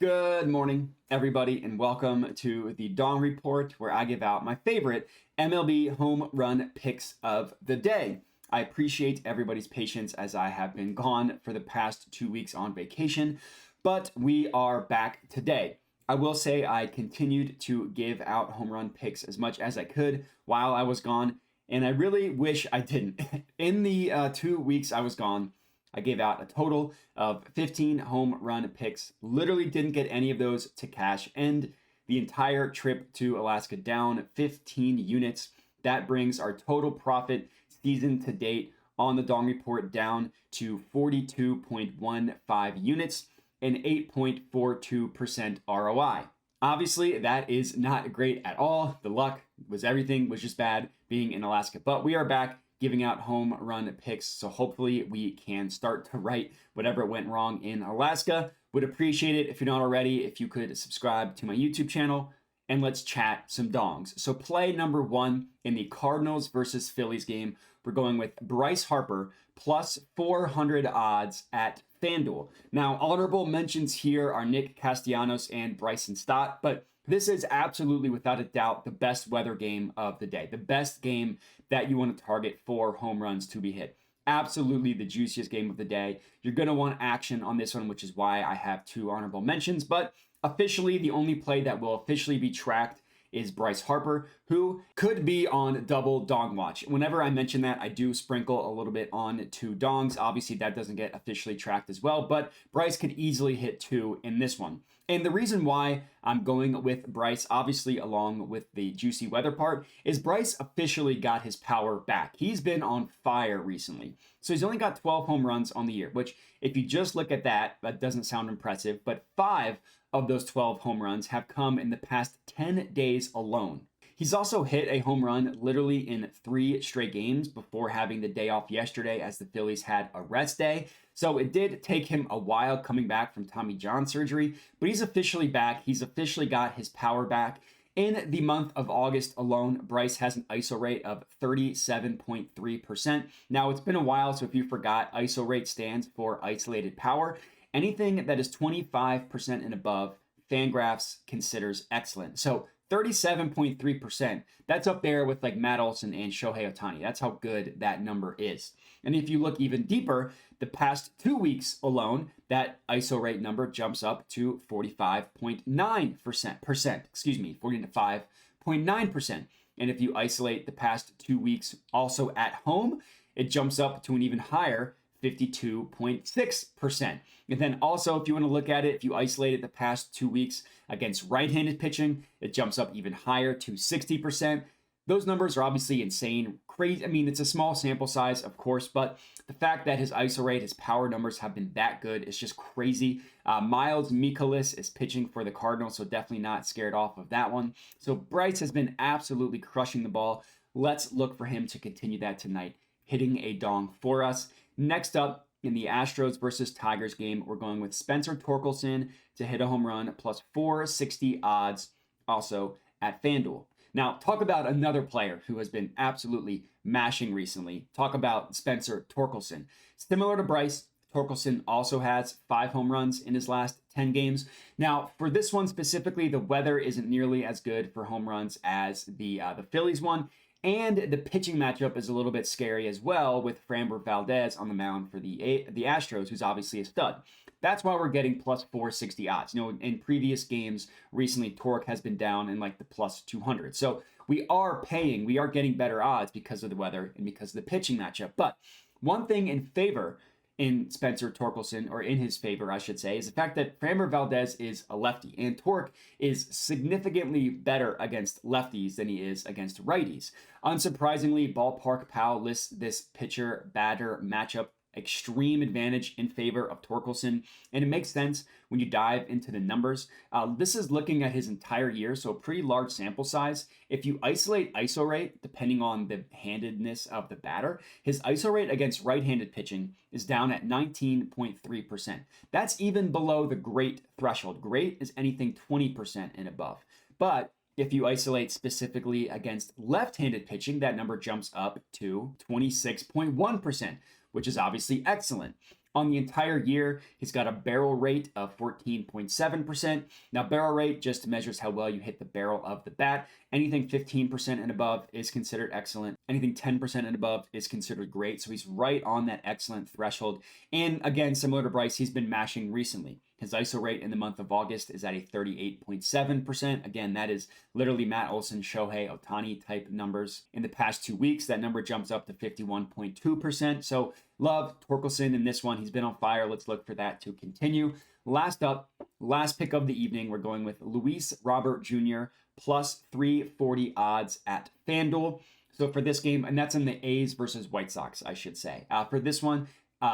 Good morning, everybody, and welcome to the Dawn Report, where I give out my favorite MLB home run picks of the day. I appreciate everybody's patience as I have been gone for the past 2 weeks on vacation, but we are back today. I will say I continued to give out home run picks as much as I could while I was gone, and I really wish I didn't. In the 2 weeks I was gone, I gave out a total of 15 home run picks. Literally didn't get any of those to cash, and the entire trip to Alaska down 15 units. That brings our total profit season to date on the Dawn Report down to 42.15 units and 8.42% ROI. Obviously, that is not great at all. The luck was everything, was just bad being in Alaska. But we are back giving out home run picks, so hopefully we can start to right whatever went wrong in Alaska. Would appreciate it if you're not already, if you could subscribe to my YouTube channel, and let's chat some dongs. So play number one in the Cardinals versus Phillies game, we're going with Bryce Harper plus 400 odds at FanDuel. Now, honorable mentions here are Nick Castellanos and Bryson Stott, but this is absolutely, without a doubt, the best weather game of the day. The best game that you want to target for home runs to be hit. Absolutely the juiciest game of the day. You're going to want action on this one, which is why I have 2 honorable mentions. But officially, the only play that will officially be tracked is Bryce Harper, who could be on double dong watch. Whenever I mention that, I do sprinkle a little bit on 2 dongs. Obviously, that doesn't get officially tracked as well, but Bryce could easily hit 2 in this one. And the reason why I'm going with Bryce, obviously along with the juicy weather part, is Bryce officially got his power back. He's been on fire recently. So he's only got 12 home runs on the year, which if you just look at that, that doesn't sound impressive, but 5 of those 12 home runs have come in the past 10 days alone. He's also hit a home run literally in 3 straight games before having the day off yesterday as the Phillies had a rest day. So it did take him a while coming back from Tommy John surgery, but he's officially back. He's officially got his power back. In the month of August alone, Bryce has an ISO rate of 37.3%. Now, it's been a while, so if you forgot, ISO rate stands for isolated power. Anything that is 25% and above, Fangraphs considers excellent. So 37.3%, that's up there with like Matt Olson and Shohei Ohtani. That's how good that number is. And if you look even deeper, the past 2 weeks alone, that ISO rate number jumps up to 45.9%, 45.9%. And if you isolate the past 2 weeks also at home, it jumps up to an even higher 52.6%. And then also, if you want to look at it, if you isolate it the past 2 weeks against right-handed pitching, it jumps up even higher to 60%. Those numbers are obviously insane, crazy. I mean, it's a small sample size, of course, but the fact that his ISO rate, his power numbers have been that good is just crazy. Miles Mikolas is pitching for the Cardinals, so definitely not scared off of that one. So Bryce has been absolutely crushing the ball. Let's look for him to continue that tonight, hitting a dong for us. Next up, in the Astros versus Tigers game, we're going with Spencer Torkelson to hit a home run plus 460 odds, also at FanDuel. Now, talk about another player who has been absolutely mashing recently. Talk about Spencer Torkelson. Similar to Bryce, Torkelson also has 5 home runs in his last 10 games. Now, for this one specifically, the weather isn't nearly as good for home runs as the Phillies one. And the pitching matchup is a little bit scary as well with Framber Valdez on the mound for the Astros, who's obviously a stud. That's why we're getting plus 460 odds. You know, in previous games recently, Torque has been down in like the plus 200. So we are getting better odds because of the weather and because of the pitching matchup. But one thing in favor in Spencer Torkelson, or in his favor, I should say, is the fact that Framber Valdez is a lefty, and Torque is significantly better against lefties than he is against righties. Unsurprisingly, Ballpark Pal lists this pitcher-batter matchup extreme advantage in favor of Torkelson, and it makes sense when you dive into the numbers. This is looking at his entire year, so a pretty large sample size. If you isolate ISO rate, depending on the handedness of the batter, his ISO rate against right-handed pitching is down at 19.3%. That's even below the great threshold. Great is anything 20% and above. But if you isolate specifically against left-handed pitching, that number jumps up to 26.1%, which is obviously excellent. On the entire year, he's got a barrel rate of 14.7%. Now, barrel rate just measures how well you hit the barrel of the bat. Anything 15% and above is considered excellent. Anything 10% and above is considered great. So he's right on that excellent threshold. And again, similar to Bryce, he's been mashing recently. His ISO rate in the month of August is at a 38.7%. Again, that is literally Matt Olson, Shohei Ohtani type numbers. In the past 2 weeks, that number jumps up to 51.2%. So love Torkelson in this one. He's been on fire. Let's look for that to continue. Last up, last pick of the evening, we're going with Luis Robert Jr. plus 340 odds at FanDuel. So for this game, and that's in the A's versus White Sox, I should say. For this one,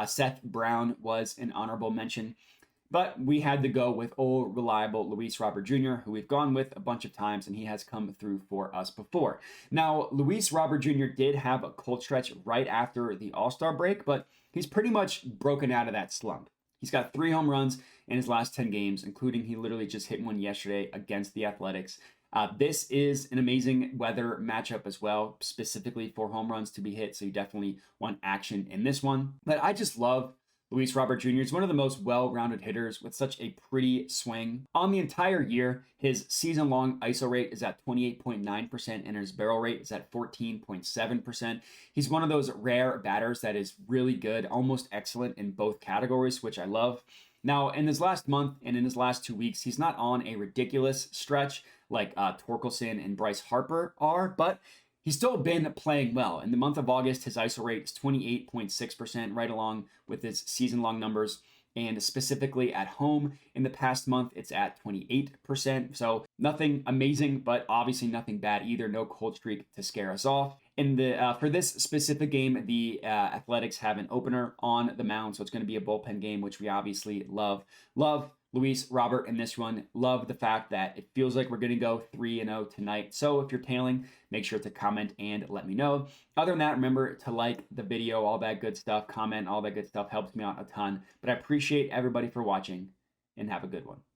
Seth Brown was an honorable mention. But we had to go with old, reliable Luis Robert Jr., who we've gone with a bunch of times, and he has come through for us before. Now, Luis Robert Jr. did have a cold stretch right after the All-Star break, but he's pretty much broken out of that slump. He's got 3 home runs in his last 10 games, including he literally just hit one yesterday against the Athletics. This is an amazing weather matchup as well, specifically for home runs to be hit, so you definitely want action in this one. But I just love Luis Robert Jr. is one of the most well-rounded hitters with such a pretty swing. On the entire year, his season-long ISO rate is at 28.9% and his barrel rate is at 14.7%. He's one of those rare batters that is really good, almost excellent in both categories, which I love. Now, in his last month and in his last 2 weeks, he's not on a ridiculous stretch like Torkelson and Bryce Harper are, but he's still been playing well. In the month of August, his ISO rate is 28.6%, right along with his season-long numbers. And specifically at home, in the past month, it's at 28%. So nothing amazing, but obviously nothing bad either. No cold streak to scare us off. In the for this specific game, the Athletics have an opener on the mound, so it's going to be a bullpen game, which we obviously love. Love Luis Robert in this one. Love the fact that it feels like we're going to go 3-0 tonight. So if you're tailing, make sure to comment and let me know. Other than that, remember to like the video, all that good stuff, comment, all that good stuff helps me out a ton. But I appreciate everybody for watching and have a good one.